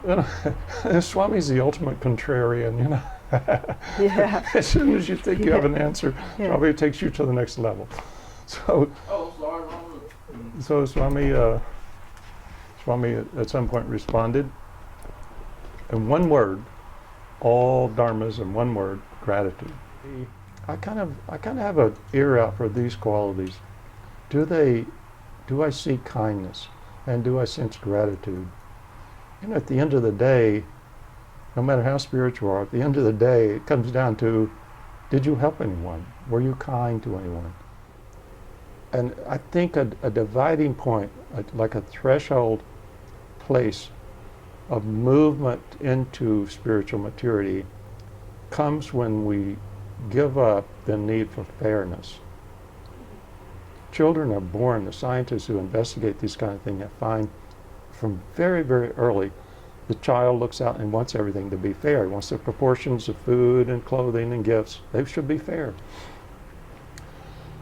you know, Swami's the ultimate contrarian, you know. Yeah. As soon as you think you have an answer, Yeah. Swami takes you to the next level. So, Oh, sorry, wrong. so Swami at some point responded in one word, all dharmas in one word, gratitude. I kind of have an ear out for these qualities. Do I see kindness, and do I sense gratitude? You know, at the end of the day, no matter how spiritual you are, at the end of the day, it comes down to, did you help anyone? Were you kind to anyone? And I think a dividing point, like a threshold place of movement into spiritual maturity, comes when we give up the need for fairness. Children are born, the scientists who investigate these kind of things find from very, very early, the child looks out and wants everything to be fair. He wants the proportions of food and clothing and gifts. They should be fair.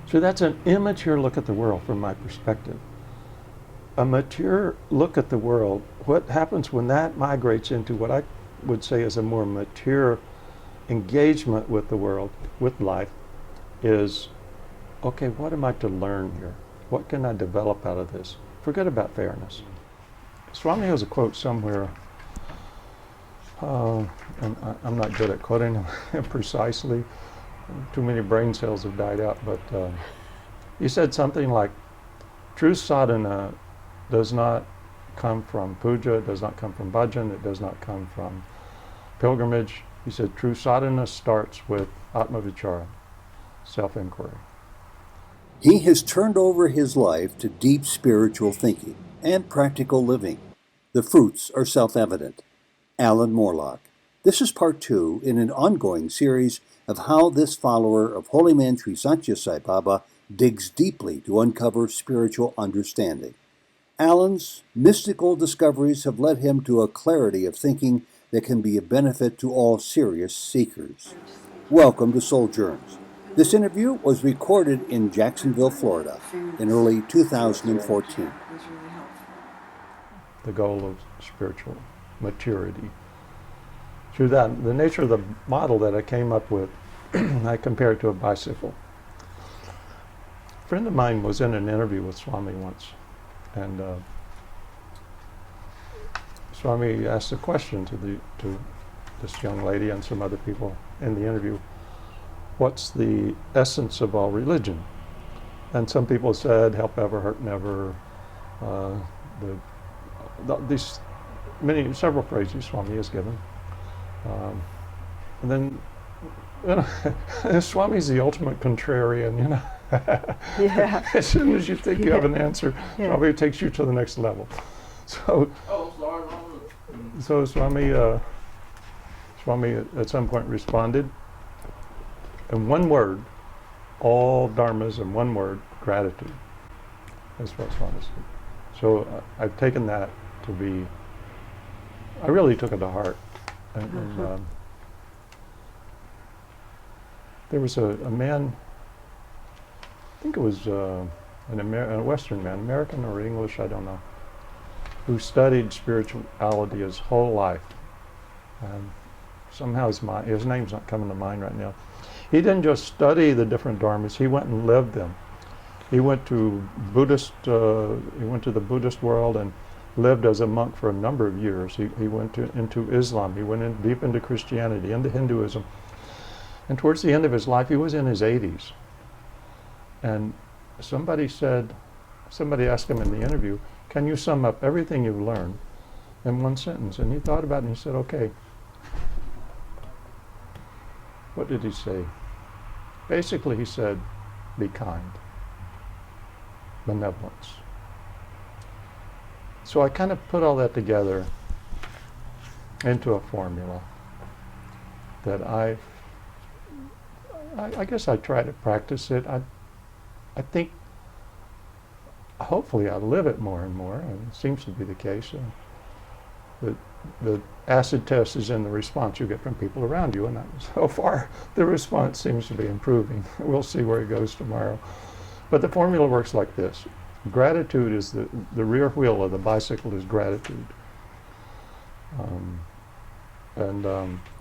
So that's an immature look at the world from my perspective. A mature look at the world, what happens when that migrates into what I would say is a more mature engagement with the world, with life, is, okay, what am I to learn here? What can I develop out of this? Forget about fairness. Swami has a quote somewhere, and I'm not good at quoting him precisely. Too many brain cells have died out, but he said something like, true sadhana does not come from puja, it does not come from bhajan, it does not come from pilgrimage. He said true sadhana starts with atma-vichara, self-inquiry. He has turned over his life to deep spiritual thinking and practical living. The fruits are self-evident. Allan Morelock. This is part 2 in an ongoing series of how this follower of Holy Man Sri Sathya Sai Baba digs deeply to uncover spiritual understanding. Allan's mystical discoveries have led him to a clarity of thinking that can be a benefit to all serious seekers. Welcome to Souljourns. This interview was recorded in Jacksonville, Florida in early 2014. The goal of spiritual maturity. Through that, the nature of the model that I came up with, I compared to a bicycle. A friend of mine was in an interview with Swami once, and Swami asked a question to this young lady and some other people in the interview, what's the essence of all religion? And some people said, help ever, hurt never, these several phrases Swami has given. And then, you know, Swami's the ultimate contrarian, you know. Yeah. As soon as you think you have an answer, Yeah. Swami takes you to the next level. So, Oh, sorry, wrong. so Swami at some point responded in one word, all dharmas in one word, gratitude. That's what Swami said. So I've taken that to be, I really took it to heart. And there was a man, I think it was a Western man, American or English, I don't know, who studied spirituality his whole life. Somehow his name's not coming to mind right now. He didn't just study the different dharmas, he went and lived them. He went to the Buddhist world and lived as a monk for a number of years. He went into Islam, he went deep into Christianity, into Hinduism. And towards the end of his life, he was in his 80s. And somebody asked him in the interview, can you sum up everything you've learned in one sentence? And he thought about it and he said, okay. What did he say? Basically, he said, be kind. Benevolence. So I kind of put all that together into a formula that I guess I try to practice it. I think hopefully I live it more and more, and it seems to be the case. The acid test is in the response you get from people around you, and so far the response seems to be improving. We'll see where it goes tomorrow. But the formula works like this. Gratitude is the rear wheel of the bicycle is gratitude.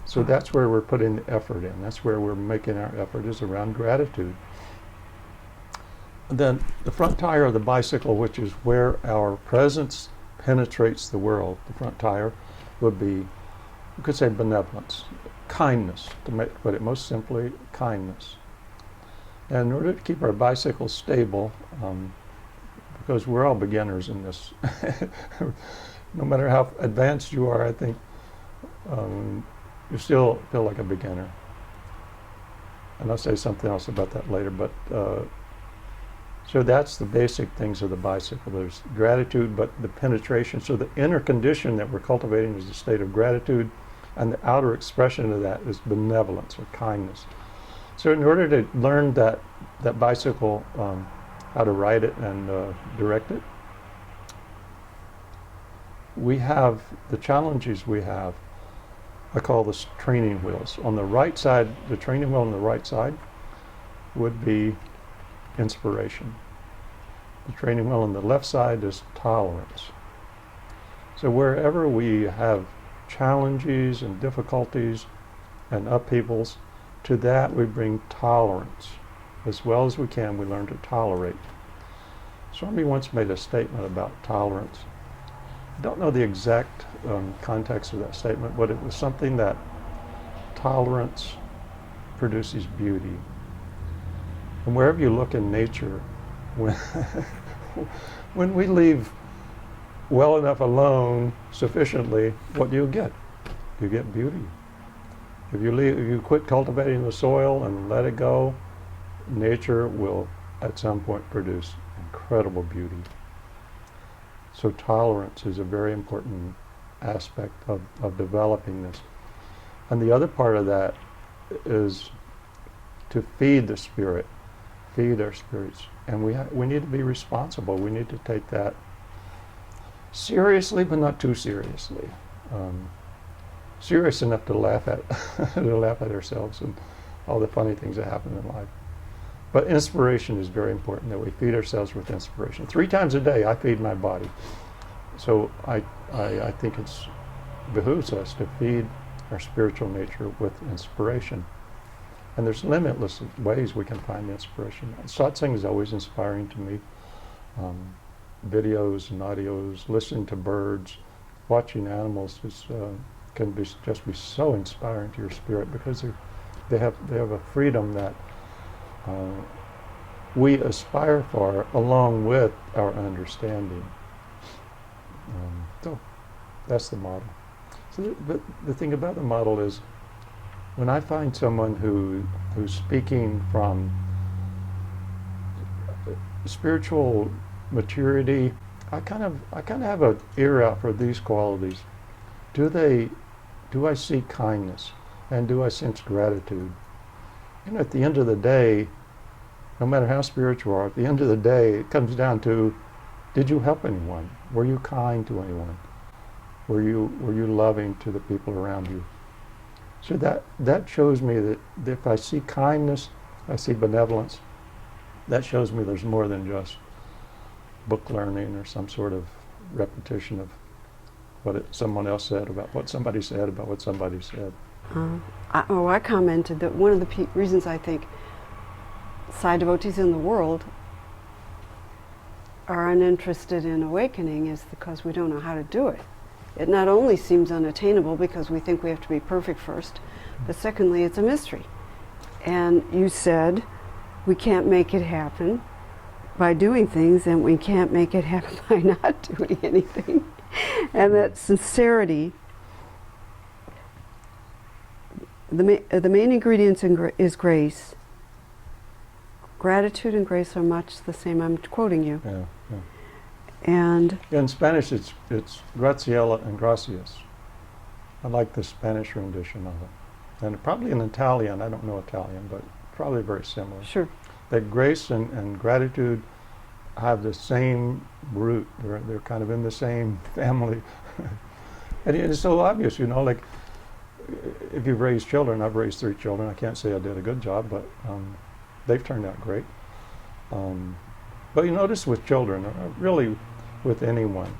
So that's where we're putting the effort in. That's where we're making our effort, is around gratitude. And then the front tire of the bicycle, which is where our presence penetrates the world, the front tire would be, you could say, benevolence, kindness, to put it most simply, kindness. And in order to keep our bicycle stable, because we're all beginners in this, no matter how advanced you are, I think you still feel like a beginner. And I'll say something else about that later, but so that's the basic things of the bicycle. There's gratitude, but the penetration. So the inner condition that we're cultivating is a state of gratitude, and the outer expression of that is benevolence or kindness. So in order to learn that bicycle, how to ride it and direct it, we have the challenges we have. I call this training wheels. On the right side, the training wheel on the right side would be inspiration. The training wheel on the left side is tolerance. So wherever we have challenges and difficulties and upheavals, to that we bring tolerance. As well as we can, we learn to tolerate. Somebody once made a statement about tolerance. I don't know the exact context of that statement, but it was something that tolerance produces beauty. And wherever you look in nature, when we leave well enough alone sufficiently, what do you get? You get beauty. If you quit cultivating the soil and let it go, nature will at some point produce incredible beauty. So tolerance is a very important aspect of developing this. And the other part of that is to feed the spirit, feed our spirits. And we need to be responsible. We need to take that seriously, but not too seriously. Serious enough to laugh at, to laugh at ourselves and all the funny things that happen in life. But inspiration is very important, that we feed ourselves with inspiration. 3 times a day I feed my body. So I think it behooves us to feed our spiritual nature with inspiration. And there's limitless ways we can find inspiration. Satsang is always inspiring to me. Videos and audios, listening to birds, watching animals can just be so inspiring to your spirit, because they have a freedom that we aspire for, along with our understanding. So that's the model. So but the thing about the model is, when I find someone who's speaking from spiritual maturity, I kind of have an ear out for these qualities. Do I see kindness, and do I sense gratitude? At the end of the day, no matter how spiritual you are, at the end of the day, it comes down to, did you help anyone? Were you kind to anyone? Were you loving to the people around you? So that shows me that if I see kindness, I see benevolence, that shows me there's more than just book learning or some sort of repetition of what someone else said about what somebody said about what somebody said. I commented that one of the reasons I think Sai devotees in the world are uninterested in awakening is because we don't know how to do it. It not only seems unattainable because we think we have to be perfect first, but secondly, it's a mystery. And you said we can't make it happen by doing things, and we can't make it happen by not doing anything. And that sincerity, the main ingredients is grace. Gratitude and grace are much the same. I'm quoting you. Yeah. And in Spanish, it's graciela and gracias. I like the Spanish rendition of it. And probably in Italian, I don't know Italian, but probably very similar. sure. That grace and gratitude have the same root. They're kind of in the same family. And it's so obvious, like if you've raised children, I've raised 3 children. I can't say I did a good job, but they've turned out great. But you notice with children, really with anyone,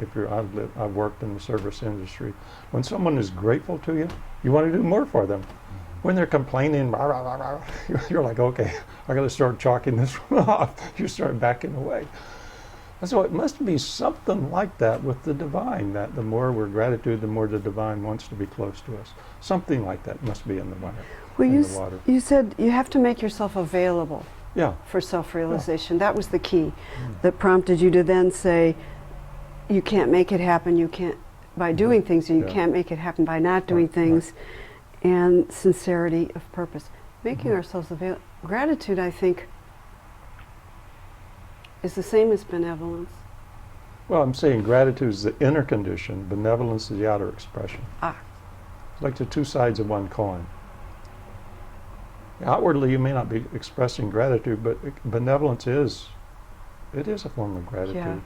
I've worked in the service industry. When someone is grateful to you, you want to do more for them. When they're complaining, rah, rah, rah, rah, you're like, okay, I got to start chalking this one off. You start backing away. And so it must be something like that with the divine, that the more we're gratitude, the more the divine wants to be close to us. Something like that must be in the water. Well, in the water. you said you have to make yourself available Yeah. for self-realization. That was the key that prompted you to then say, you can't make it happen, you can't, by doing things, you Yeah. can't make it happen by not doing Right, things, and sincerity of purpose. Making ourselves available. Gratitude, I think, is the same as benevolence. Well, I'm saying gratitude is the inner condition, benevolence is the outer expression. Ah. It's like the two sides of one coin. Outwardly, you may not be expressing gratitude, but benevolence is a form of gratitude. Yeah.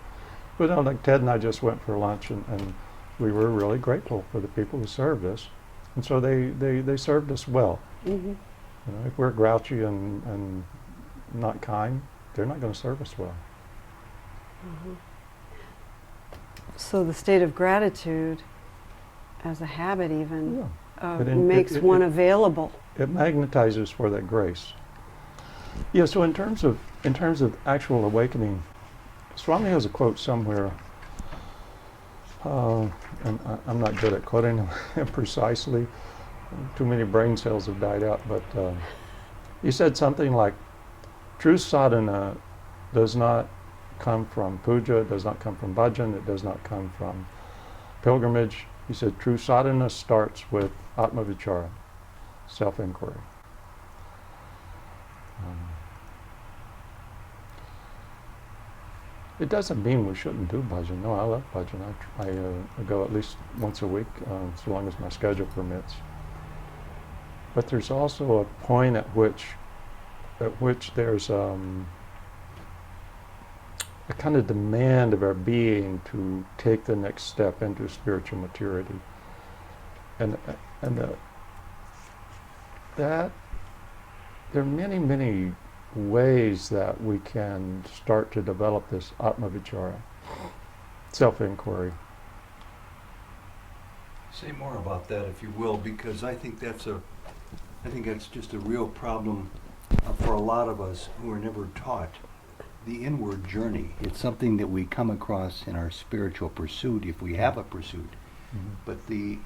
But like Ted and I just went for lunch, and we were really grateful for the people who served us. And so they served us well. Mm-hmm. You know, if we're grouchy and not kind, they're not going to serve us well. Mm-hmm. So the state of gratitude, as a habit even, Yeah. makes one available. It magnetizes for that grace. Yeah. So in terms of actual awakening, Swami has a quote somewhere, and I'm not good at quoting him precisely. Too many brain cells have died out. But he said something like, "True sadhana does not come from puja, it does not come from bhajan, it does not come from pilgrimage." He said, "True sadhana starts with atma-vichara, self-inquiry." It doesn't mean we shouldn't do bhajan. No, I love bhajan. I go at least once a week, so long as my schedule permits. But there's also a point at which there's a kind of demand of our being to take the next step into spiritual maturity, and that there are many ways that we can start to develop this atma-vichara, self-inquiry. Say more about that, if you will, because I think that's just a real problem for a lot of us who are never taught the inward journey. It's something that we come across in our spiritual pursuit, if we have a pursuit. Mm-hmm. But the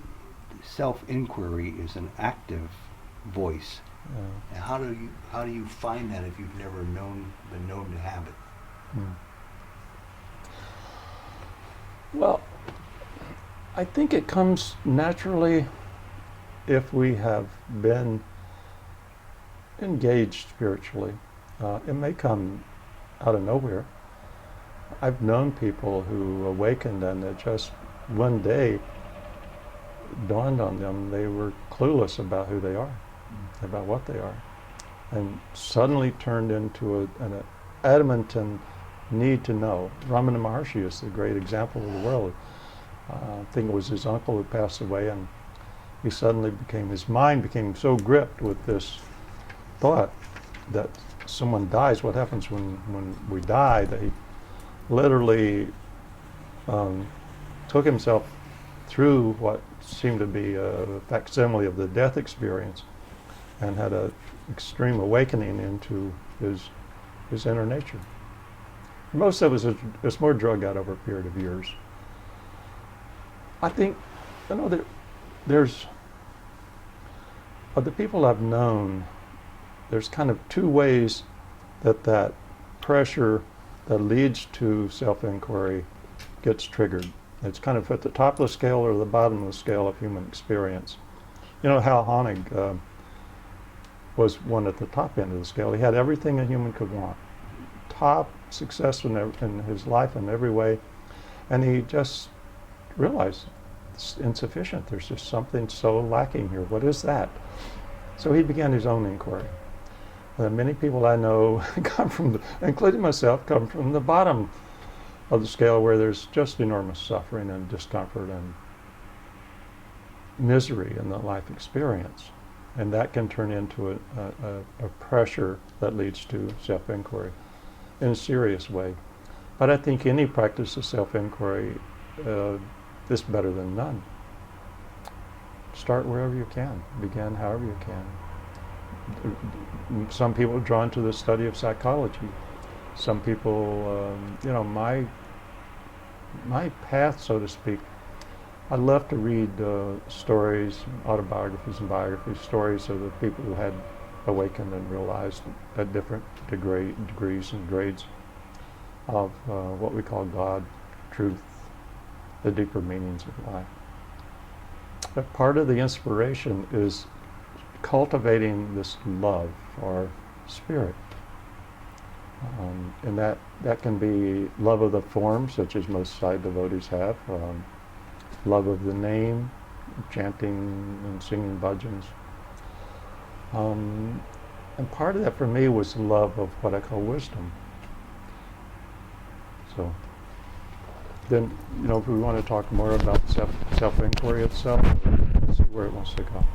self-inquiry is an active voice. And how do you find that if you've never been known to have it? Well, I think it comes naturally if we have been engaged spiritually. It may come out of nowhere. I've known people who awakened and it just one day dawned on them they were clueless about who they are, about what they are, and suddenly turned into an adamant and need to know. Ramana Maharshi is the great example of the world. I think it was his uncle who passed away, and he suddenly his mind became so gripped with this thought that someone dies, what happens when we die, that he literally took himself through what seemed to be a facsimile of the death experience and had an extreme awakening into his inner nature. Most of us, it's more drug out over a period of years. I think, there's, of the people I've known, there's kind of two ways that pressure that leads to self-inquiry gets triggered. It's kind of at the top of the scale or the bottom of the scale of human experience. Hal Honig was one at the top end of the scale. He had everything a human could want. Top success in his life in every way. And he just realized it's insufficient. There's just something so lacking here. What is that? So he began his own inquiry. Many people I know including myself, come from the bottom of the scale where there's just enormous suffering and discomfort and misery in the life experience. And that can turn into a pressure that leads to self-inquiry in a serious way. But I think any practice of self-inquiry is better than none. Start wherever you can. Begin however you can. Some people are drawn to the study of psychology. Some people, my path, so to speak, I love to read stories, autobiographies and biographies, stories of the people who had awakened and realized at different degrees and grades of what we call God, truth, the deeper meanings of life. But part of the inspiration is cultivating this love or spirit. And that can be love of the form, such as most Sai devotees have, love of the name, chanting and singing bhajans. And part of that for me was love of what I call wisdom. So then, if we want to talk more about self-inquiry itself, let's see where it wants to go.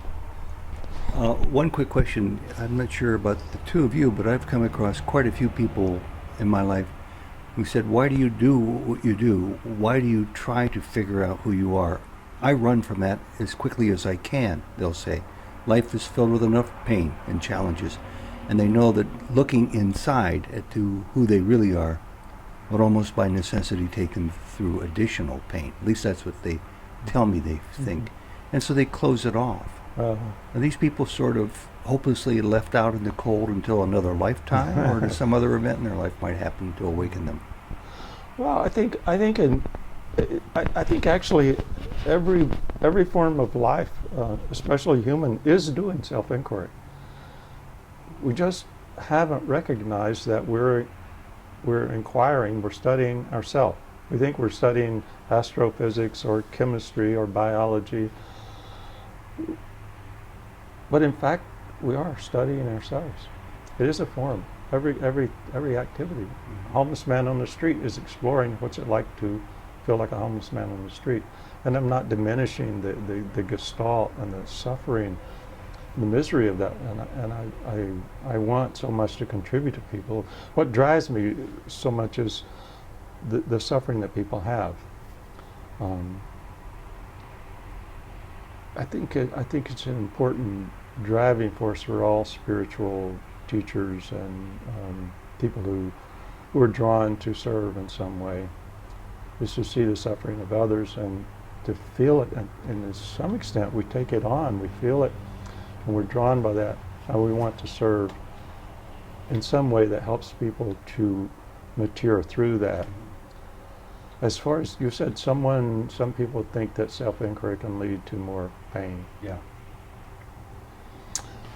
One quick question. I'm not sure about the two of you, but I've come across quite a few people in my life who said, why do you do what you do? Why do you try to figure out who you are? I run from that as quickly as I can, they'll say. Life is filled with enough pain and challenges, and they know that looking inside to who they really are would almost by necessity take them through additional pain. At least that's what they tell me they think. And so they close it off. Are these people sort of hopelessly left out in the cold until another lifetime, or does some other event in their life might happen to awaken them? Well, I think actually every form of life, especially human, is doing self-inquiry. We just haven't recognized that we're inquiring, we're studying ourselves. We think we're studying astrophysics or chemistry or biology, but in fact we are studying ourselves. It is a form. Every activity. A homeless man on the street is exploring what's it like to feel like a homeless man on the street. And I'm not diminishing the gestalt and the suffering, the misery of that. And I want so much to contribute to people. What drives me so much is the suffering that people have. I think it's an important driving force for all spiritual teachers and people who are drawn to serve in some way, is to see the suffering of others and to feel it. And to some extent, we take it on, we feel it, and we're drawn by that, and we want to serve in some way that helps people to mature through that. As far as you said, some people think that self-inquiry can lead to more pain. Yeah.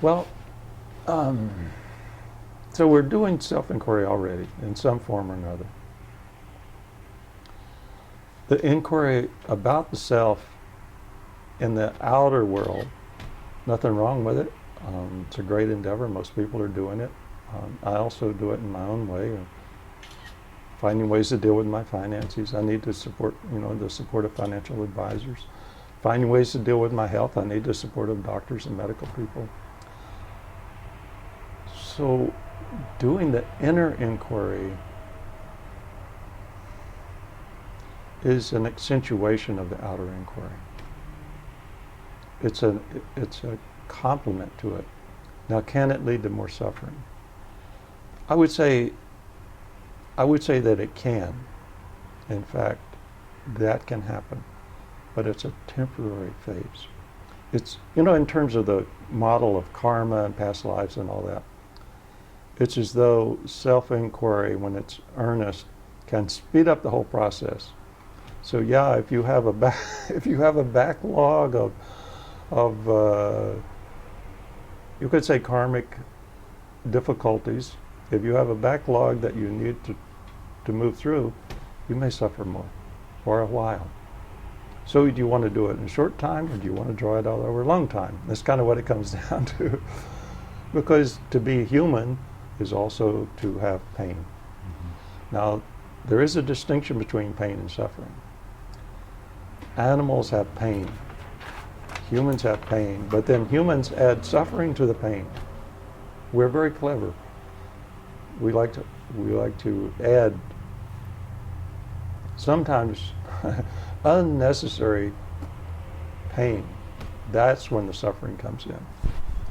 Well, so we're doing self-inquiry already in some form or another. The inquiry about the self in the outer world, nothing wrong with it. It's a great endeavor. Most people are doing it. I also do it in my own way. Finding ways to deal with my finances. I need to support, the support of financial advisors. Finding ways to deal with my health. I need the support of doctors and medical people. So doing the inner inquiry is an accentuation of the outer inquiry. It's a complement to it. Now, can it lead to more suffering? I would say that it can. In fact, that can happen, but it's a temporary phase. It's, in terms of the model of karma and past lives and all that, it's as though self-inquiry, when it's earnest, can speed up the whole process. So yeah, if you have a backlog of you could say karmic difficulties, if you have a backlog that you need to move through, you may suffer more for a while. So do you want to do it in a short time, or do you want to draw it out over a long time? That's kind of what it comes down to. Because to be human is also to have pain. Mm-hmm. Now, there is a distinction between pain and suffering. Animals have pain. Humans have pain, but then humans add suffering to the pain. We're very clever. We like to add. Sometimes unnecessary pain, that's when the suffering comes in.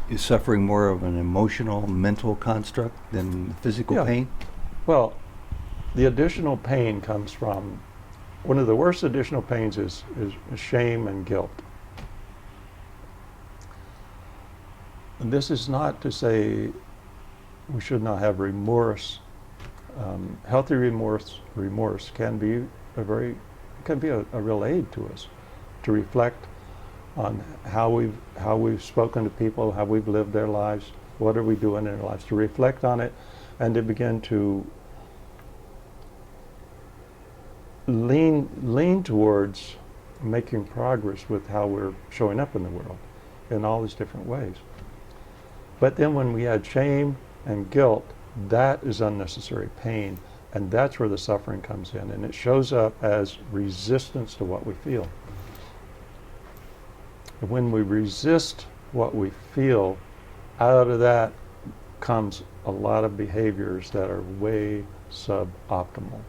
Is suffering more of an emotional, mental construct than physical Yeah. pain? Well, the additional pain comes from, one of the worst additional pains is shame and guilt. And this is not to say we should not have remorse. Healthy remorse can be a real aid to us, to reflect on how we've spoken to people, how we've lived their lives, what are we doing in our lives, to reflect on it, and to begin to lean towards making progress with how we're showing up in the world in all these different ways. But then when we add shame and guilt, that is unnecessary pain, and that's where the suffering comes in, and it shows up as resistance to what we feel. And when we resist what we feel, out of that comes a lot of behaviors that are way suboptimal.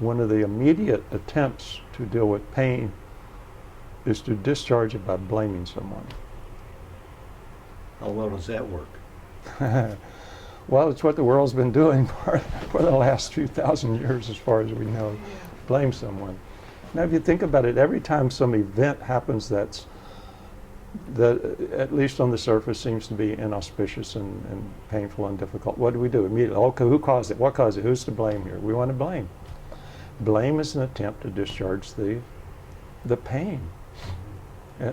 One of the immediate attempts to deal with pain is to discharge it by blaming someone. How well does that work? Well, it's what the world's been doing for the last few thousand years, as far as we know. Blame someone. Now, if you think about it, every time some event happens that at least on the surface seems to be inauspicious and painful and difficult, what do we do? Immediately, okay, who caused it? What caused it? Who's to blame here? We want to blame. Blame is an attempt to discharge the pain,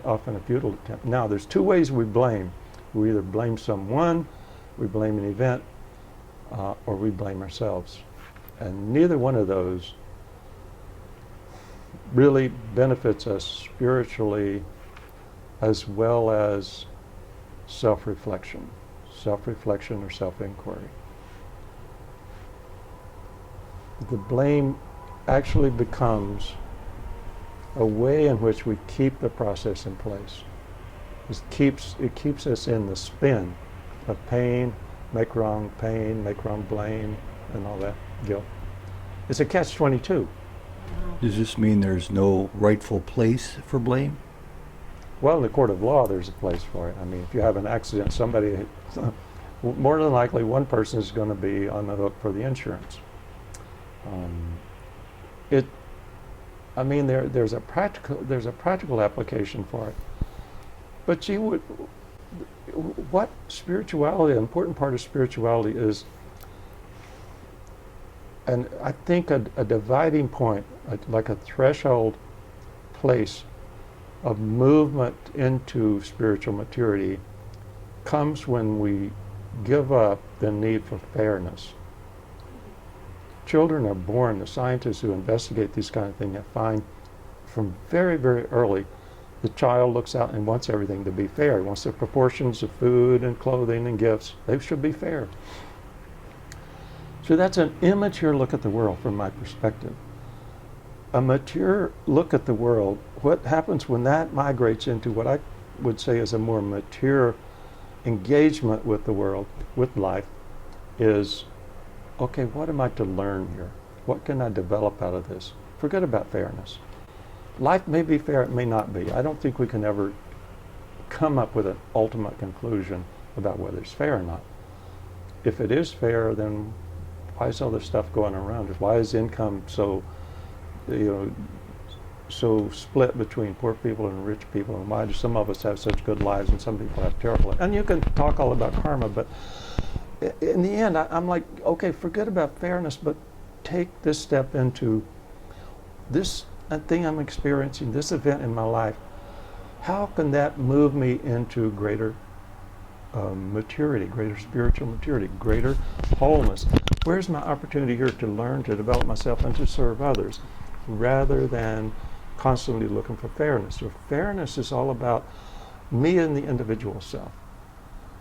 often a futile attempt. Now, there's two ways we blame. We either blame someone, we blame an event, or we blame ourselves. And neither one of those really benefits us spiritually as well as self-reflection or self-inquiry. The blame actually becomes a way in which we keep the process in place. It keeps us in the spin of pain, make wrong blame, and all that guilt. It's a catch-22. Does this mean there's no rightful place for blame? Well, in the court of law, there's a place for it. I mean, if you have an accident, somebody, more than likely, one person is going to be on the hook for the insurance. There's a practical application for it. But what spirituality, an important part of spirituality is, and I think a dividing point, like a threshold place of movement into spiritual maturity, comes when we give up the need for fairness. Children are born, the scientists who investigate these kind of things find from very, very early, the child looks out and wants everything to be fair. He wants the proportions of food and clothing and gifts. They should be fair. So that's an immature look at the world from my perspective. A mature look at the world, what happens when that migrates into what I would say is a more mature engagement with the world, with life, is, okay, what am I to learn here? What can I develop out of this? Forget about fairness. Life may be fair, it may not be. I don't think we can ever come up with an ultimate conclusion about whether it's fair or not. If it is fair, then why is all this stuff going around? Why is income so split between poor people and rich people? And why do some of us have such good lives and some people have terrible lives? And you can talk all about karma, but in the end, I'm like, okay, forget about fairness, but take this step into this thing I'm experiencing, this event in my life. How can that move me into greater maturity, greater spiritual maturity, greater wholeness? Where's my opportunity here to learn, to develop myself, and to serve others, rather than constantly looking for fairness? So fairness is all about me and the individual self.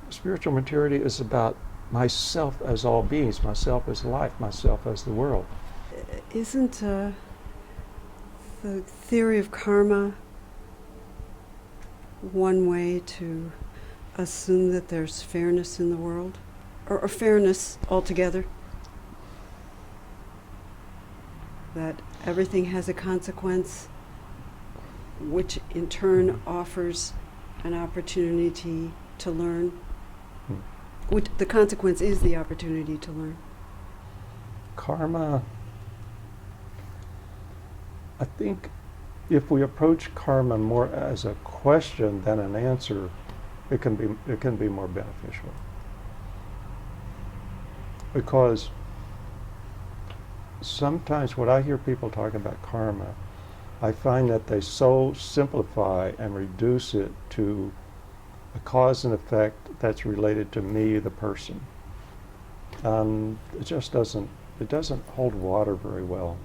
Spiritual maturity is about myself as all beings, myself as life, myself as the world. Isn't the theory of karma one way to assume that there's fairness in the world? Or fairness altogether? that everything has a consequence, which in turn offers an opportunity to learn. Which the consequence is the opportunity to learn. Karma, I think if we approach karma more as a question than an answer, it can be more beneficial. Because sometimes when I hear people talking about karma, I find that they so simplify and reduce it to a cause and effect that's related to me, the person. It just doesn't hold water very well.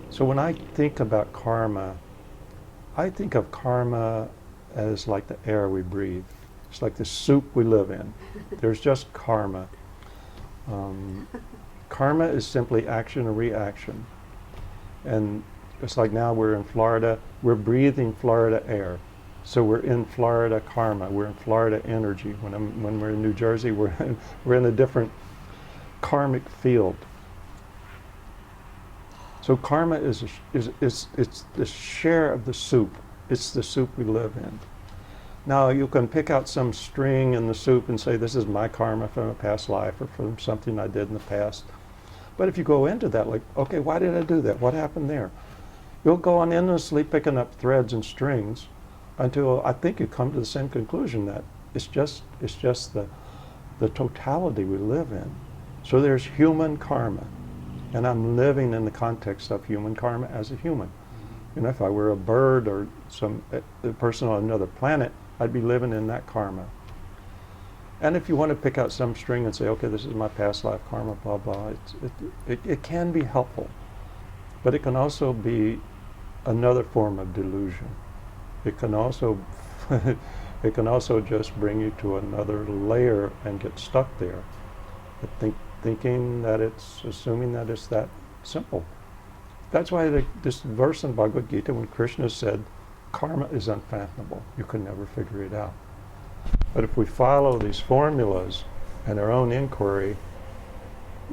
So when I think about karma, I think of karma as like the air we breathe. It's like the soup we live in. There's just karma. Karma is simply action and reaction. And it's like now we're in Florida, we're breathing Florida air. So we're in Florida karma, we're in Florida energy. When we're in New Jersey, we're in a different karmic field. So karma is the share of the soup. It's the soup we live in. Now you can pick out some string in the soup and say, this is my karma from a past life or from something I did in the past. But if you go into that, like, okay, why did I do that? What happened there? You'll go on endlessly picking up threads and strings until I think you come to the same conclusion that it's just the totality we live in. So there's human karma, and I'm living in the context of human karma as a human. You know, if I were a bird or a person on another planet, I'd be living in that karma. And if you want to pick out some string and say, okay, this is my past life karma, blah, blah, it can be helpful. But it can also be another form of delusion. It can also just bring you to another layer and get stuck there. Assuming that it's that simple. That's why this verse in Bhagavad Gita, when Krishna said, karma is unfathomable, you can never figure it out. But if we follow these formulas and our own inquiry,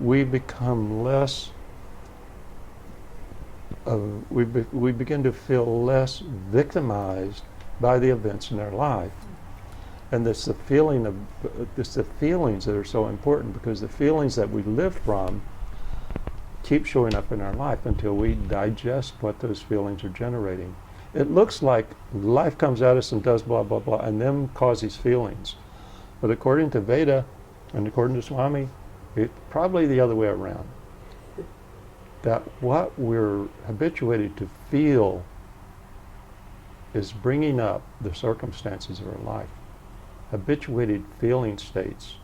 we become less, we begin to feel less victimized by the events in our life. And it's the feelings that are so important, because the feelings that we live from keep showing up in our life until we digest what those feelings are generating. It looks like life comes at us and does blah, blah, blah, and then causes feelings. But according to Veda and according to Swami, it's probably the other way around. That what we're habituated to feel is bringing up the circumstances of our life. Habituated feeling states.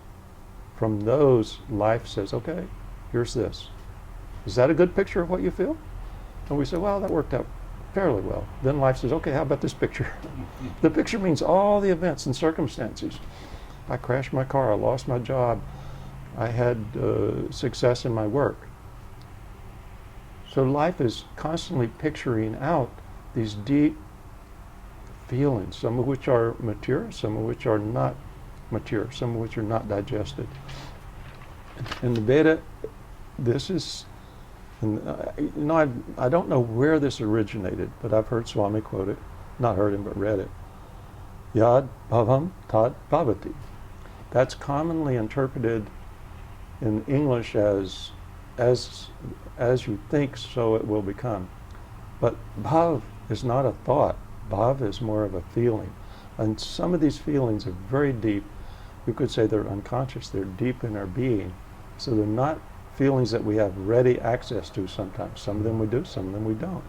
From those, life says, okay, here's this. Is that a good picture of what you feel? And we say, well, that worked out fairly well. Then life says, okay, how about this picture? The picture means all the events and circumstances. I crashed my car, I lost my job, I had success in my work. So life is constantly picturing out these deep feelings, some of which are mature, some of which are not mature, some of which are not digested. In the Veda, this is, I don't know where this originated, but I've heard Swami quote it, not heard him, but read it. Yad bhavam tad bhavati. That's commonly interpreted in English as you think, so it will become. But bhav is not a thought. Bhav is more of a feeling. And some of these feelings are very deep. You could say they're unconscious. They're deep in our being. So they're not feelings that we have ready access to sometimes. Some of them we do, some of them we don't.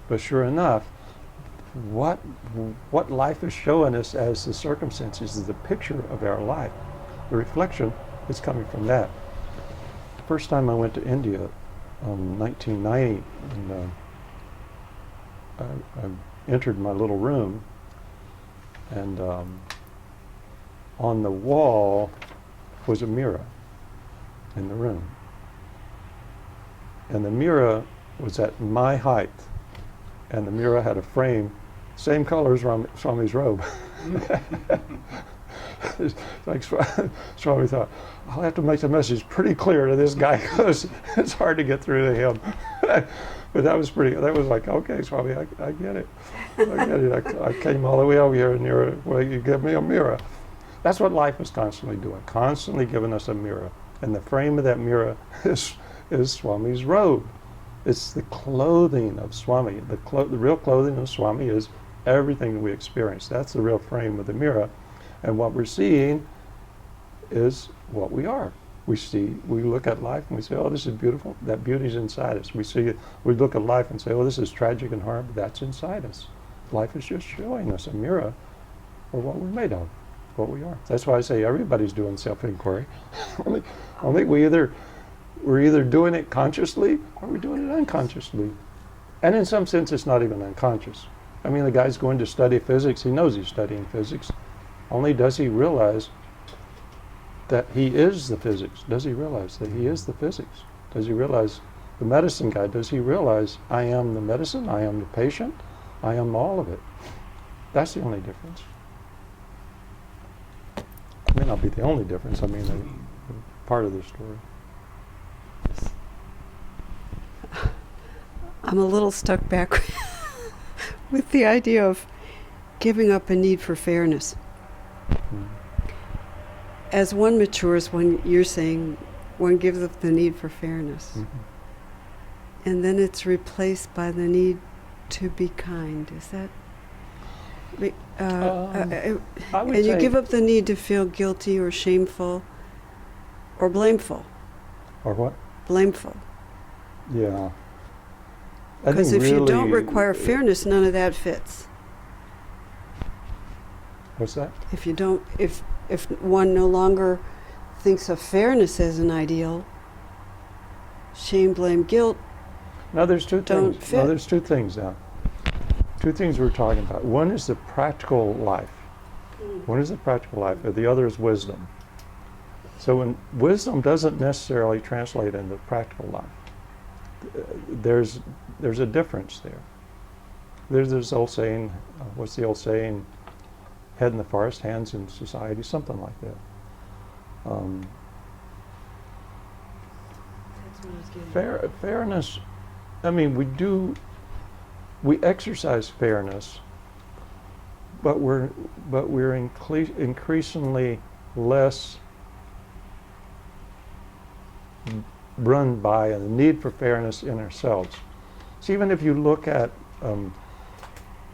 But sure enough, what life is showing us as the circumstances is the picture of our life. The reflection is coming from that. The first time I went to India in 1990, and I entered my little room, and on the wall was a mirror in the room. And the mirror was at my height, and the mirror had a frame, same color as Swami's robe. like Swami thought, I'll have to make the message pretty clear to this guy because it's hard to get through to him. But that was like, okay, Swami, I get it. I get it. I came all the way over here and you give me a mirror. That's what life is constantly doing, constantly giving us a mirror. And the frame of that mirror is Swami's robe. It's the clothing of Swami. The real clothing of Swami is everything that we experience. That's the real frame of the mirror. And what we're seeing is what we are. We look at life and we say, oh, this is beautiful. That beauty's inside us. We look at life and say, oh, this is tragic and horrible. That's inside us. Life is just showing us a mirror of what we're made of, what we are. That's why I say everybody's doing self-inquiry. only we're either doing it consciously or we're doing it unconsciously. And in some sense, it's not even unconscious. I mean, the guy's going to study physics. He knows he's studying physics. Only does he realize that he is the physics? Does he realize that he is the physics? Does he realize the medicine guy? Does he realize I am the medicine, I am the patient, I am all of it? That's the only difference. It may not be the only difference, I mean, a part of the story. I'm a little stuck back with the idea of giving up a need for fairness. As one matures, when you're saying one gives up the need for fairness, and then it's replaced by the need to be kind. Is that? And you give up the need to feel guilty or shameful or blameful. Or what? Blameful. Yeah. Because if you don't require fairness, none of that fits. What's that? If you don't, if one no longer thinks of fairness as an ideal, shame, blame, guilt No, there's two don't things. fit. No, there's two things now. Two things we're talking about. One is the practical life. One is the practical life, and the other is wisdom. So when wisdom doesn't necessarily translate into practical life, there's a difference there. There's this old saying, what's the old saying? Head in the forest, hands in society, something like that. Fairness, I mean, we exercise fairness, but we're increasingly less run by a need for fairness in ourselves. So even if you look at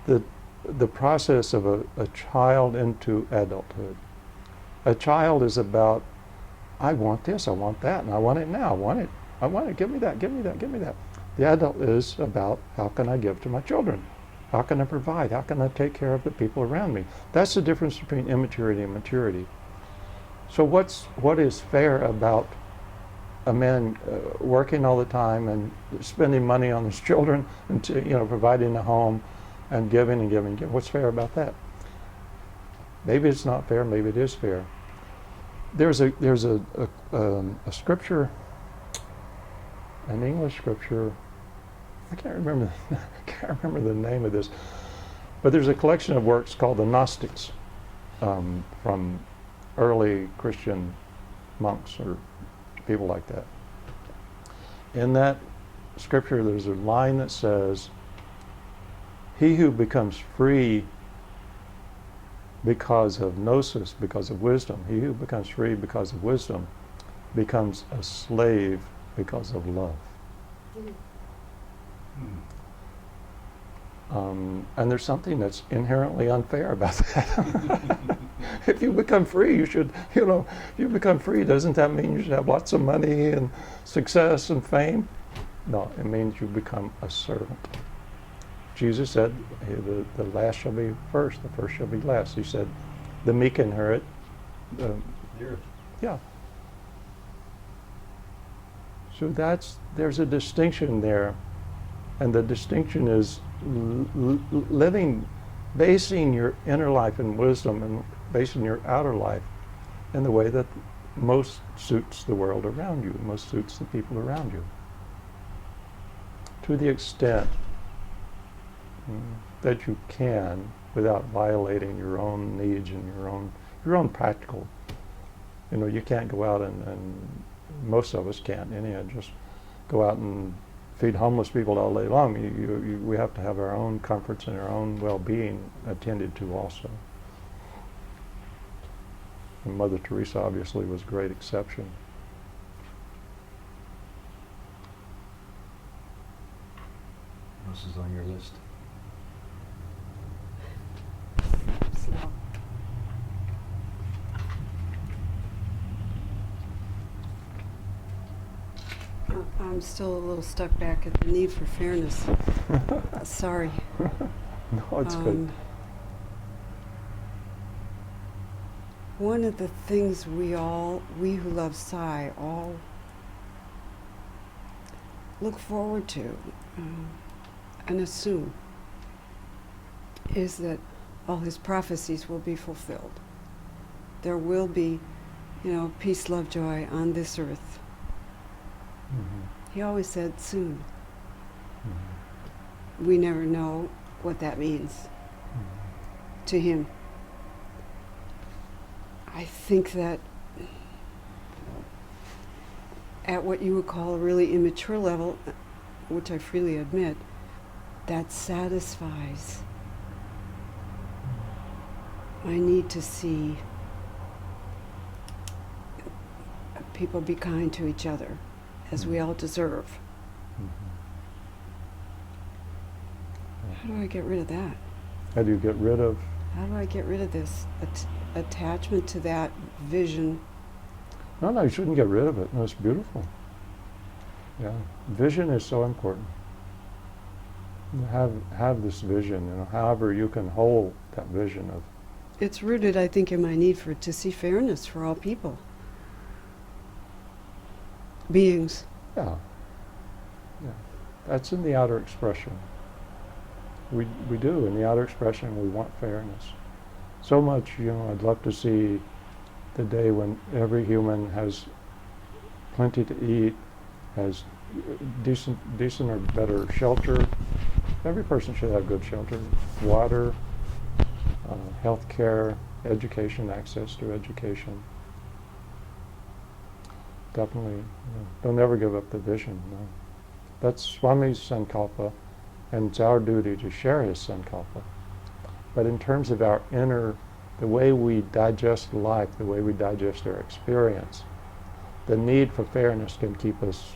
the process of a child into adulthood, a child is about, I want this, I want that, and I want it now, I want it, give me that, give me that, give me that. The adult is about, how can I give to my children? How can I provide? How can I take care of the people around me? That's the difference between immaturity and maturity. So what is fair about a man working all the time and spending money on his children and providing a home and giving and giving and giving? What's fair about that? Maybe it's not fair, maybe it is fair. There's a scripture, an English scripture, I can't remember the name of this, but there's a collection of works called the Gnostics from early Christian monks or people like that. In that scripture, there's a line that says, he who becomes free because of gnosis, because of wisdom, he who becomes free because of wisdom becomes a slave because of love. And there's something that's inherently unfair about that. If you become free, you should, if you become free, doesn't that mean you should have lots of money and success and fame? No, it means you become a servant. Jesus said, the last shall be first, the first shall be last. He said, the meek inherit. Yeah. So there's a distinction there, and the distinction is basing your inner life in wisdom and basing your outer life in the way that most suits the world around you, most suits the people around you. To the extent that you can, without violating your own needs and your own your own practical. You know, you can't go out and most of us can't anyhow, just go out and feed homeless people all day long. We have to have our own comforts and our own well-being attended to also. And Mother Teresa obviously was a great exception. What else is on your list? Slow. I'm still a little stuck back at the need for fairness. Sorry. No, it's good. One of the things we who love Sai, all look forward to and assume is that all his prophecies will be fulfilled. There will be, peace, love, joy on this earth. He always said soon. We never know what that means to him. I think that at what you would call a really immature level, which I freely admit, that satisfies my need to see people be kind to each other, as we all deserve. How do I get rid of that? How do you get rid of? How do I get rid of this attachment to that vision? No, you shouldn't get rid of it. No, it's beautiful. Yeah, vision is so important. Have this vision, however you can hold that vision of. It's rooted, I think, in my need to see fairness for all people. Beings. Yeah. That's in the outer expression. We do, in the outer expression, we want fairness. So much, I'd love to see the day when every human has plenty to eat, has decent or better shelter. Every person should have good shelter, water, health care, education, access to education. Definitely, don't ever give up the vision. No. That's Swami's Sankalpa, and it's our duty to share his Sankalpa. But in terms of our inner, the way we digest life, the way we digest our experience, the need for fairness can keep us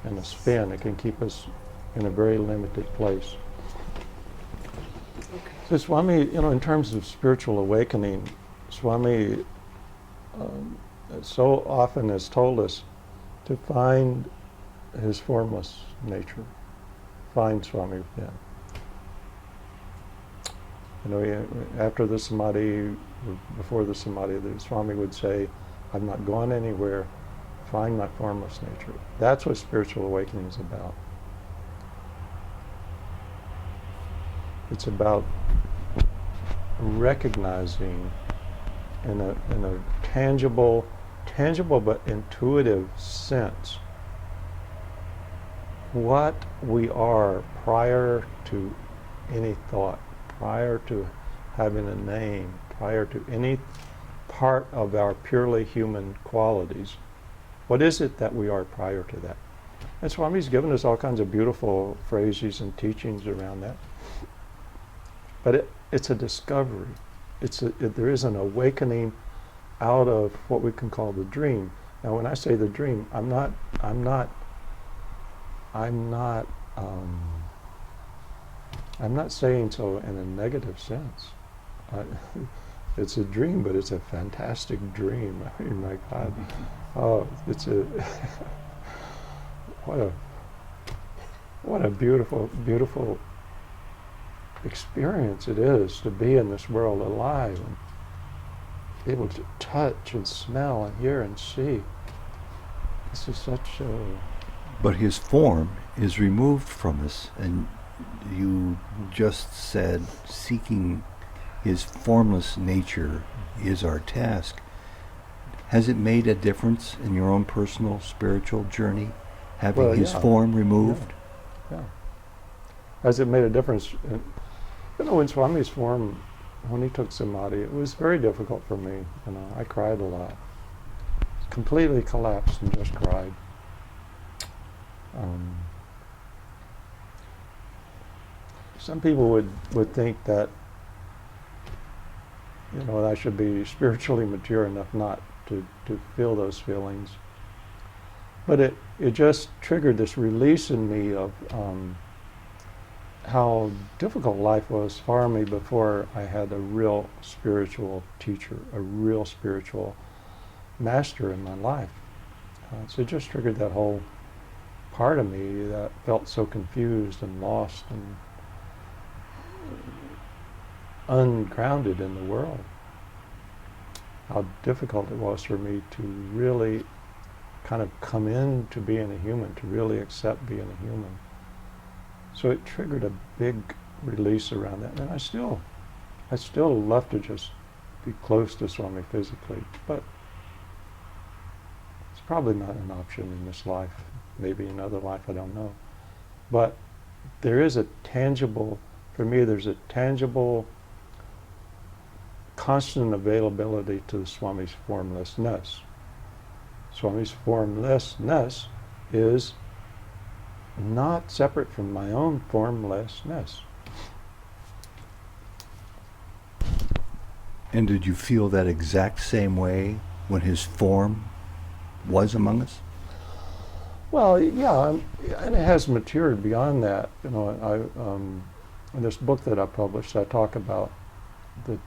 in a spin. It can keep us in a very limited place. Okay. So Swami, in terms of spiritual awakening, Swami so often has told us to find his formless nature. Find Swami within. After the samadhi, before the samadhi, the Swami would say, "I've not gone anywhere. Find my formless nature." That's what spiritual awakening is about. It's about recognizing in a tangible but intuitive sense what we are prior to any thought, prior to having a name, prior to any part of our purely human qualities. What is it that we are prior to that? And Swami's given us all kinds of beautiful phrases and teachings around that. But it's a discovery. There is an awakening out of what we can call the dream. Now, when I say the dream, I'm not saying so in a negative sense. It's a dream, but it's a fantastic dream. I mean, my God, it's a what a beautiful experience it is to be in this world alive and able to touch and smell and hear and see. This is such a... But his form is removed from us, and you just said seeking his formless nature is our task. Has it made a difference in your own personal spiritual journey, having his form removed? Yeah. Has it made a difference? In Swami's form when he took samadhi, it was very difficult for me. You know, I cried a lot. Completely collapsed and just cried. Some people would think that, you know, I should be spiritually mature enough not to feel those feelings. But it just triggered this release in me of how difficult life was for me before I had a real spiritual teacher, a real spiritual master in my life. So it just triggered that whole part of me that felt so confused and lost and ungrounded in the world. How difficult it was for me to really kind of come into being a human, to really accept being a human. So it triggered a big release around that. And I still love to just be close to Swami physically, but it's probably not an option in this life. Maybe another life, I don't know. But there is a tangible, for me, there's a tangible, constant availability to the Swami's formlessness. Swami's formlessness is not separate from my own formlessness. And did you feel that exact same way when his form was among us? Well, yeah, and it has matured beyond that. You know, in this book that I published, I talk about the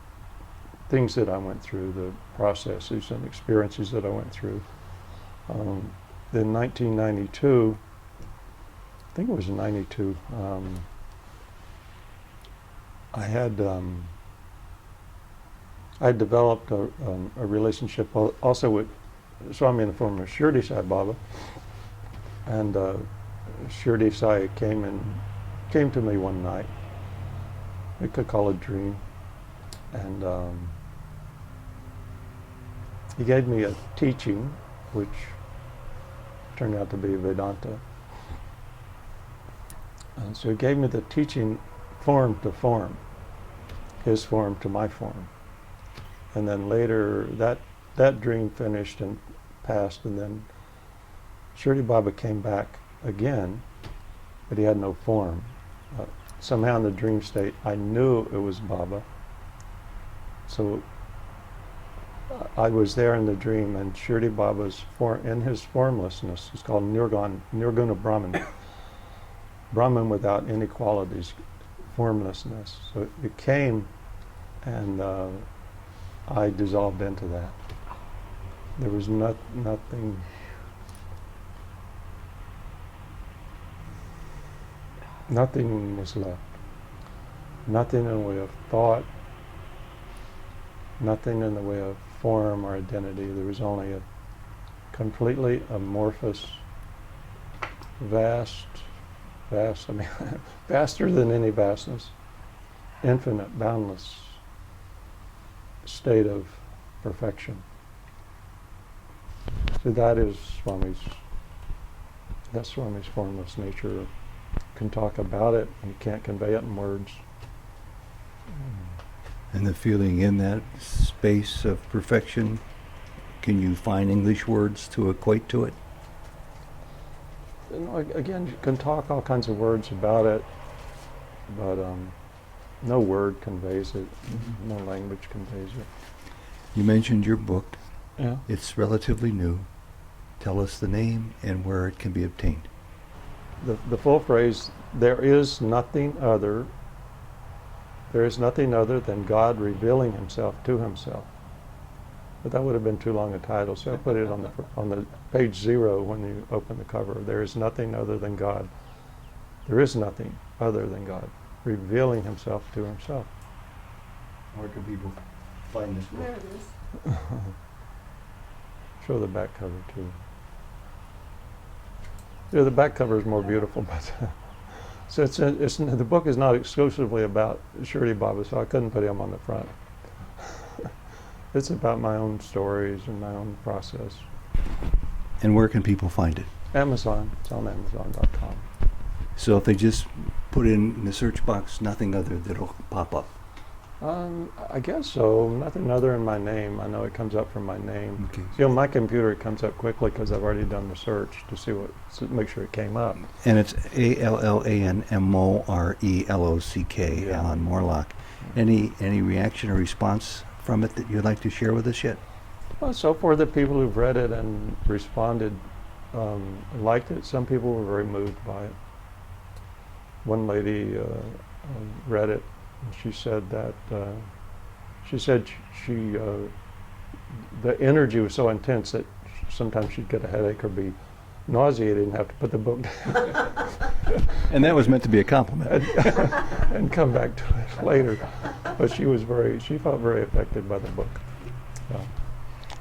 things that I went through, the processes and experiences that I went through. In 1992, I think it was in 92, I had developed a relationship also with Swami in the form of Sri Sai Baba, and Sri Sai came to me one night. We could call it a dream, and he gave me a teaching, which turned out to be Vedanta. And so he gave me the teaching form to form, his form to my form. And then later, that dream finished and passed, and then Sri Baba came back again, but he had no form. Somehow in the dream state, I knew it was Baba. So I was there in the dream, and Shirdi Baba's in his formlessness, it's called Nirguna Brahman, Brahman without any qualities, formlessness. So it came, and I dissolved into that. There was nothing. Nothing was left. Nothing in the way of thought, nothing in the way of form or identity. There was only a completely amorphous, vast, I mean, vaster than any vastness, infinite, boundless state of perfection. So that's Swami's formless nature. Can talk about it, and you can't convey it in words. And the feeling in that space of perfection, can you find English words to equate to it? You know, again, you can talk all kinds of words about it, but no word conveys it, no language conveys it. You mentioned your book. Yeah. It's relatively new. Tell us the name and where it can be obtained. The full phrase, there is nothing other than God revealing himself to himself. But that would have been too long a title, so I put it on the page 0 when you open the cover. There is nothing other than God. There is nothing other than God revealing himself to himself. Where can people find this book? There it is. Show the back cover too. Yeah, the back cover is more beautiful, but so the book is not exclusively about Shirdi Baba, so I couldn't put him on the front. It's about my own stories and my own process. And where can people find it? Amazon. It's on Amazon.com. So if they just put in the search box nothing other, that'll pop up. I guess so. Nothing other than my name. I know it comes up from my name. Okay. See, on my computer, it comes up quickly because I've already done the search to see to make sure it came up. And it's ALLANMORELOCK, Yeah. Allan Morelock. Any reaction or response from it that you'd like to share with us yet? Well, so far, the people who've read it and responded liked it. Some people were very moved by it. One lady read it, and she said that the energy was so intense that sometimes she'd get a headache or be nauseated and have to put the book down And that was meant to be a compliment. and come back to it later. But she felt very affected by the book.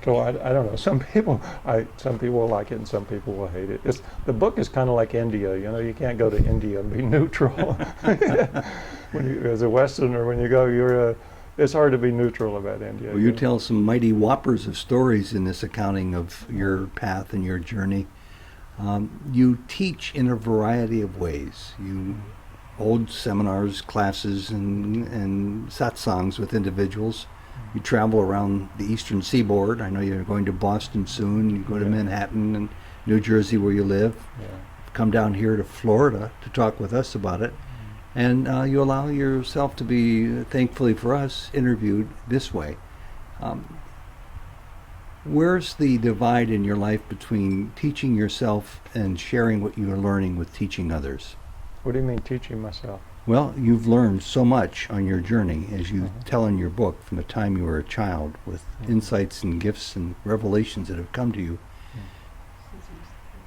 So I don't know. Some people will like it and some people will hate it. The book is kind of like India. You know, you can't go to India and be neutral. As a Westerner, when you go, it's hard to be neutral about India. Well, you tell some mighty whoppers of stories in this accounting of your path and your journey. You teach in a variety of ways. You hold seminars, classes, and satsangs with individuals. You travel around the eastern seaboard. I know you're going to Boston soon. You go to Manhattan and New Jersey where you live. Yeah. Come down here to Florida to talk with us about it. And you allow yourself to be, thankfully for us, interviewed this way. Where's the divide in your life between teaching yourself and sharing what you are learning with teaching others? What do you mean teaching myself? Well, you've learned so much on your journey, as you tell in your book, from the time you were a child, with insights and gifts and revelations that have come to you.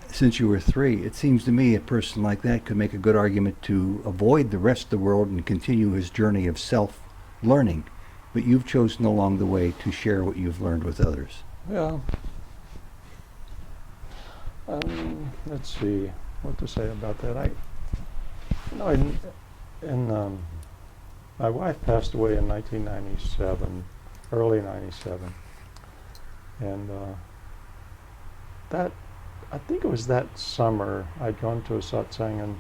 Since you were 3, it seems to me a person like that could make a good argument to avoid the rest of the world and continue his journey of self-learning. But you've chosen along the way to share what you've learned with others. Yeah. Let's see what to say about that. My wife passed away in 1997, early 97, and I think it was that summer I'd gone to a satsang, and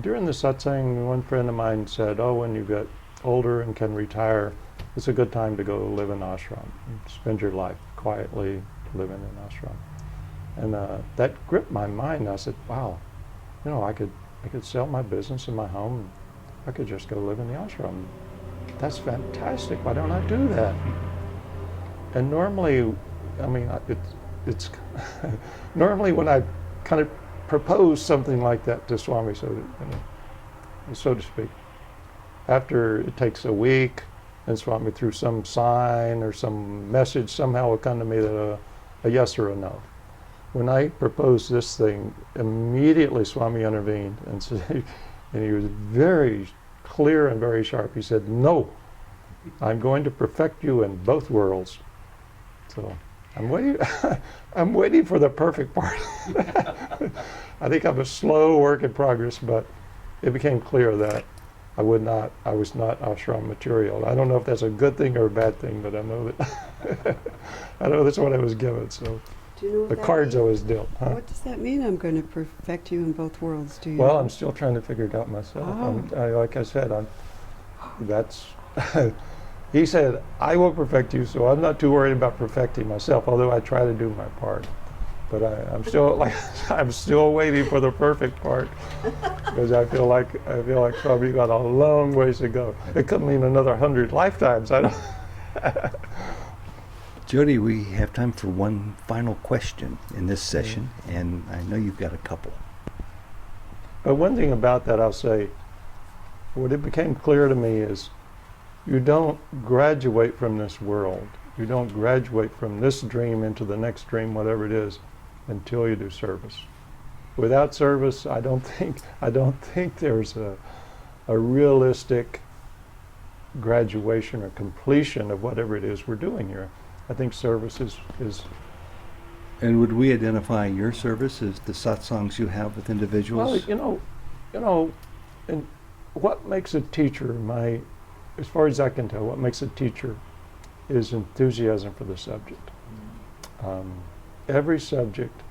during the satsang, one friend of mine said, "Oh, when you get older and can retire, it's a good time to go live in ashram, and spend your life quietly living in ashram." And that gripped my mind. I said, "Wow, I could sell my business and my home. I could just go live in the ashram. That's fantastic. Why don't I do that?" And normally, it's normally when I kind of propose something like that to Swami, so to speak, after it takes a week, and Swami through some sign or some message somehow will come to me that a yes or a no. When I proposed this thing, immediately Swami intervened and said, and he was very clear and very sharp. He said, "No, I'm going to perfect you in both worlds." So I'm waiting. I'm waiting for the perfect part. I think I'm a slow work in progress, but it became clear that I was not ashram material. I don't know if that's a good thing or a bad thing, but I know that I know that's what I was given. So Do you know what the that cards I means? was dealt. Huh? What does that mean? I'm going to perfect you in both worlds. Do you? Well, I'm still trying to figure it out myself. Like I said, that's. He said, "I will perfect you," so I'm not too worried about perfecting myself. Although I try to do my part, but I'm still waiting for the perfect part because I feel like probably got a long ways to go. It could mean another 100 lifetimes. I don't. Jody, we have time for one final question in this session, and I know you've got a couple. But one thing about that I'll say, what it became clear to me is you don't graduate from this world. You don't graduate from this dream into the next dream, whatever it is, until you do service. Without service, I don't think there's a realistic graduation or completion of whatever it is we're doing here. I think service is. And would we identify your service as the satsangs you have with individuals? Well, and what makes a teacher, as far as I can tell, what makes a teacher is enthusiasm for the subject. Every subject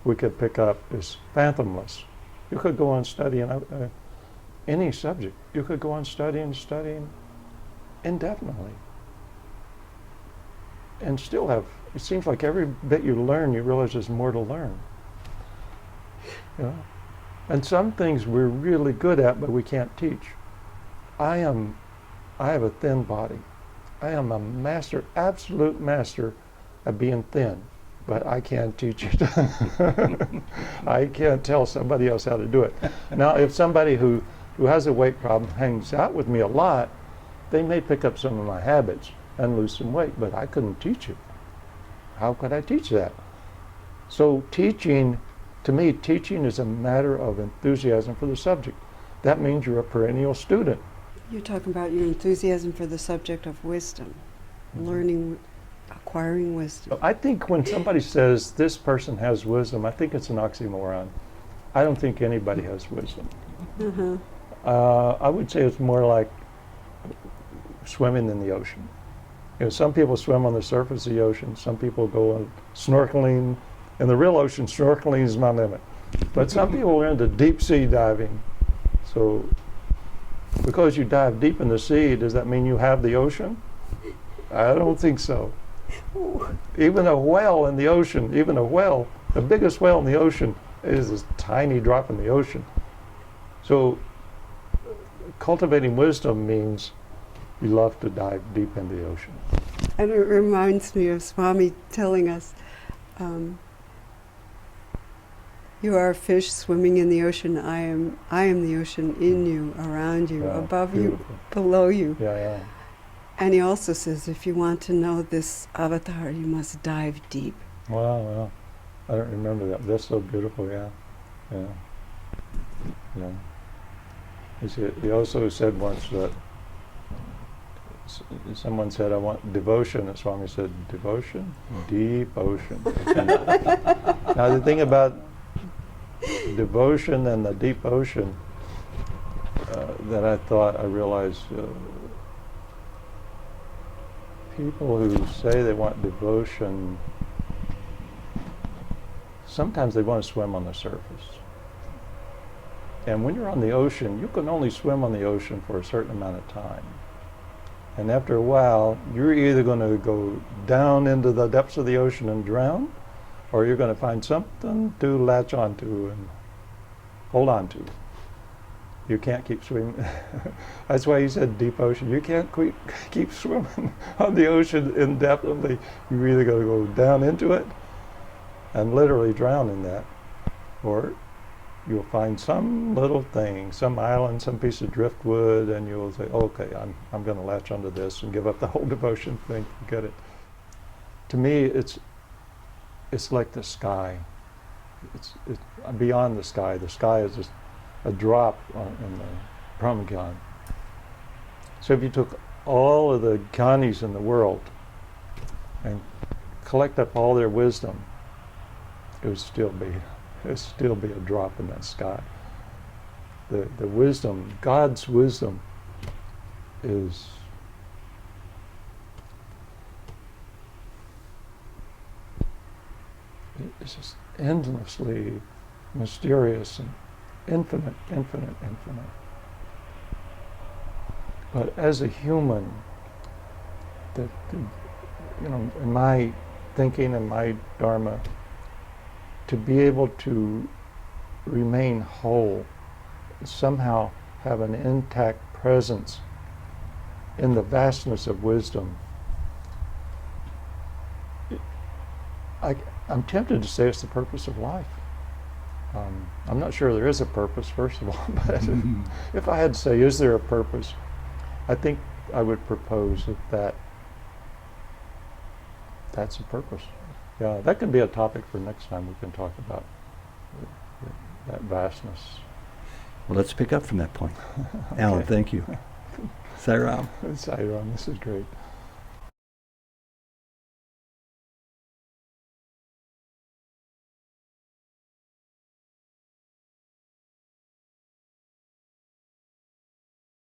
we could pick up is fathomless. You could go on studying any subject. You could go on studying, indefinitely. And still have, it seems like every bit you learn, you realize there's more to learn. You know? And some things we're really good at, but we can't teach. I have a thin body. I am a master, absolute master at being thin, but I can't teach it. I can't tell somebody else how to do it. Now, if somebody who has a weight problem hangs out with me a lot, they may pick up some of my habits and lose some weight, but I couldn't teach it. How could I teach that? So teaching, to me, teaching is a matter of enthusiasm for the subject. That means you're a perennial student. You're talking about your enthusiasm for the subject of wisdom, learning, acquiring wisdom. I think when somebody says this person has wisdom, I think it's an oxymoron. I don't think anybody has wisdom. I would say it's more like swimming in the ocean. You know, some people swim on the surface of the ocean. Some people go snorkeling. In the real ocean, snorkeling is my limit. But some people are into deep sea diving. So because you dive deep in the sea, does that mean you have the ocean? I don't think so. Even a whale in the ocean, the biggest whale in the ocean is this tiny drop in the ocean. So cultivating wisdom means you love to dive deep into the ocean. And it reminds me of Swami telling us, you are a fish swimming in the ocean. I am the ocean in you, around you, Yeah, above beautiful. you, below you. Yeah. And he also says, if you want to know this avatar, you must dive deep. Wow. I don't remember that. That's so beautiful, yeah. He also said once that someone said, I want devotion, and Swami said, devotion? Deep ocean. Now the thing about devotion and the deep ocean that I realized people who say they want devotion, sometimes they want to swim on the surface. And when you're on the ocean, you can only swim on the ocean for a certain amount of time. And after a while, you're either going to go down into the depths of the ocean and drown, or you're going to find something to latch onto and hold on to. You can't keep swimming. That's why he said deep ocean. You can't keep swimming on the ocean indefinitely. You're either going to go down into it and literally drown in that, or you'll find some little thing, some island, some piece of driftwood, and you'll say, okay, I'm going to latch onto this and give up the whole devotion thing, forget it. To me, it's like the sky. It's beyond the sky. The sky is just a drop in the Brahmagyan. So if you took all of the Gyanis in the world and collect up all their wisdom, it would still be a drop in that sky. The wisdom, God's wisdom, is it's just endlessly mysterious and infinite. But as a human, in my thinking and my dharma, to be able to remain whole, somehow have an intact presence in the vastness of wisdom, I'm tempted to say it's the purpose of life. I'm not sure there is a purpose, first of all, but if I had to say, is there a purpose, I think I would propose that's a purpose. Yeah, that could be a topic for next time. We can talk about that vastness. Well, let's pick up from that point. Okay. Allan, thank you. Sai Ram. Sai Ram, this is great.